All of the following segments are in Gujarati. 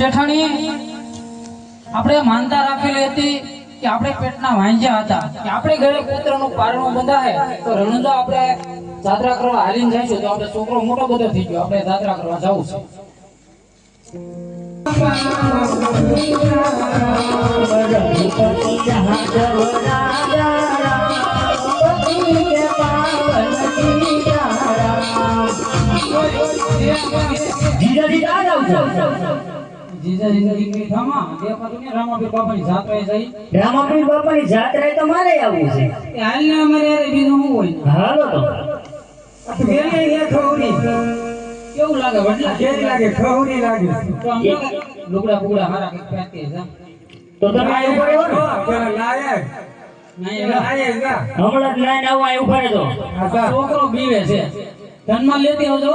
શેઠાણી આપણે માનતા રાખેલી હતી કે આપણે પેટના વાંજ્યા હતા કે આપણે ઘરે કૂતરાનું પારણું બંધાય તો રણુજા આપણે જાત્રા કરવા હાલીને જઈશું તો આપણે છોકરો મોટો બધો થઈ ગયો આપણે જાત્રા કરવા જવું છે રામાપીર બાપાની જાત્રાએ તો મારે આવવું છે. હાલો તો કેવું લાગે વડલા કેવી લાગે? ખવરી લાગે. તો આમ લુગડા બુગડા હારા કઈક પહેરતી હશે તો તમે આ ઉપર આવો ને. પેલા લાયક નહીં લાયક જા. હમણાં જ લાઈન આવો આ ઉપર તો છોકરો બીવે છે ધનમાં લેતી આવજો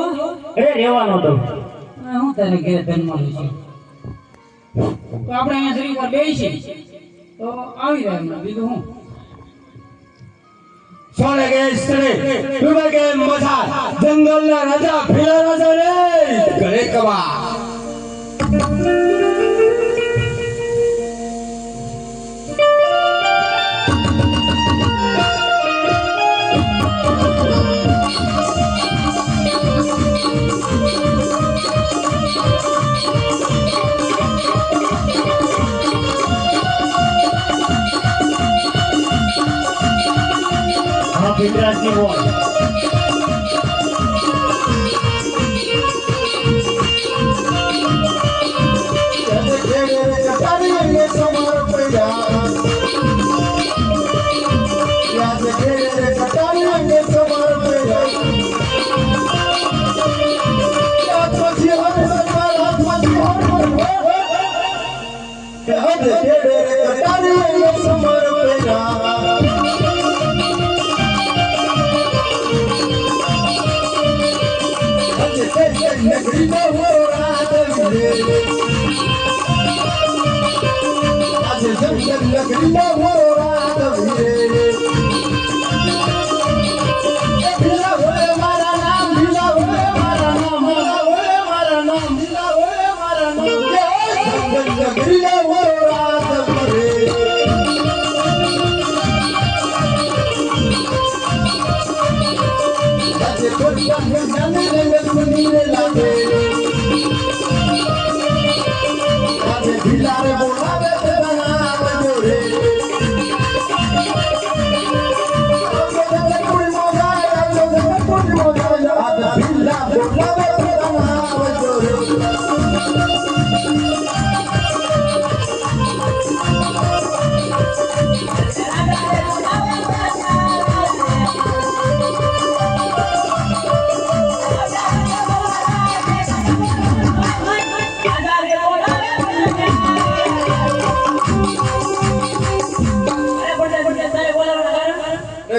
અરે રહેવાનો તો હું તારે ઘેર ધનમાં લઈશું તો આપણે અહીંયા શ્રી પર બેસી તો આવી જાય હમણાં બીજું હું સોને કે સ્ત્રી ડૂબે કે મજા જંગલના રાજા ભીલા રાજા રે ગળે કવા ગુજરાતની બોલ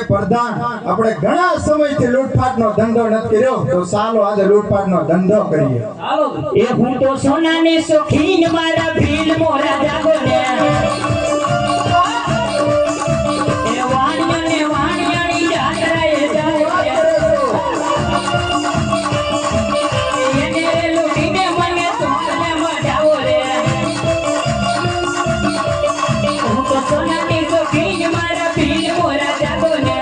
પ્રધાન આપણે ઘણા સમયથી લૂંટફાટનો ધંધો નથી કર્યો તો ચાલો આજે લૂંટફાટનો ધંધો કરીએ. ચાલો એ હું તો સોનાની શોખીન મારા ભીલ મોરા જાગો ને એ વાણિયાની જાત્રાએ જાઓ એને લૂટીને મને તોને મજાવો રે હું તો સોનાની શોખીન મારા ભીલ મોરા જાગો ને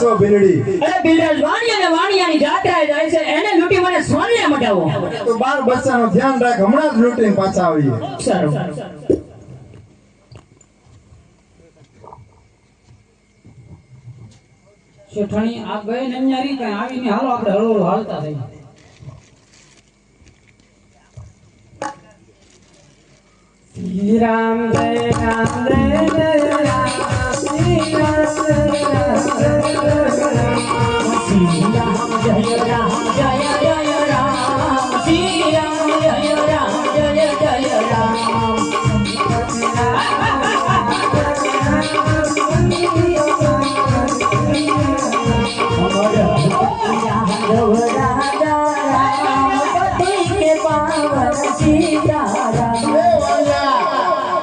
સો ભીલડી અરે બિલરાજ વાણિયાની જાત્રાએ જાય છે એને લૂટી મને સોને મટાવો તો 12 બચ્ચાનું ધ્યાન રાખ હમણાં જ લૂટીને પાછા આવીએ. સારું શેઠાણી આ ગઈ ને ન્યારી કઈ આવીને હાલો આપણે હળવું હાલતા થઈએ શ્રી રામ જય રામ જય જય રામ શ્રી રામ જય રામ જય રામ જય જય રામ શ્રી રામ જય રામ જય જય રામ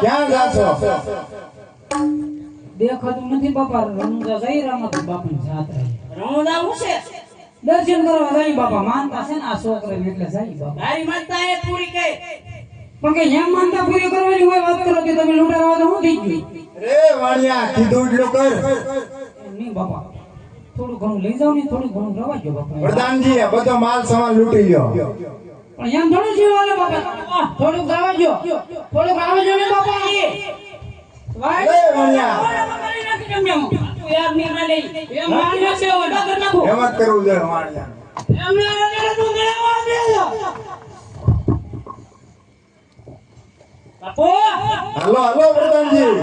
ક્યાં જાશો? દેખાતું નથી બાપા રણુજા જઈ રહ્યા નથી બાપા જાત્રા રણુજા હું છે દર્શન કરવા જાય બાપા, માનતા છે ને આ છોકરાને એટલે જાય બાપા. તારી માનતા એ પૂરી કઈ પણ કે જેમ માનતા પૂરી કરવાની હોય વાત કરો કે તમે લૂંટારવા તો શું થઈ ગયું? રે વાણિયા કીધું એટલું કર. એમ નહીં બાપા, થોડું ઘણું લઈ જાવ ને, થોડું ઘણું રવા દો બાપા. પ્રધાનજી આ બધો માલ સામાન લૂંટી લ્યો. પણ એમ થોડું જીવવાને બાપા, થોડુંક રવા દો, થોડુંક રવા દો ને બાપા. રે વાણિયા યાર નિર્ણય લઈ એમ માન્યો છે ઓડા કર નાખો એમ જ કરવું જોઈએ વાણિયા. એમને આને તું ગળાવા દે બાપુ હાલો હાલો પ્રધાનજી.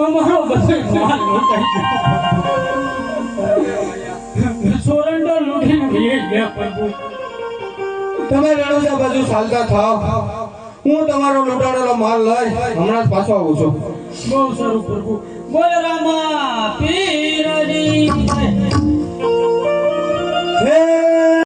અમારો બધો માલ લૂંટાઈ ગયો સોરંડો લૂંટીને લઈ ગયા પ્રભુ તમે રણુજા બાજુ ચાલતા થાવ, હું તમારો લૂંટાડેલો માલ લઈ હમણાં જ પાછો આવું છું. બહુ સારું પ્રભુ બોલે રામ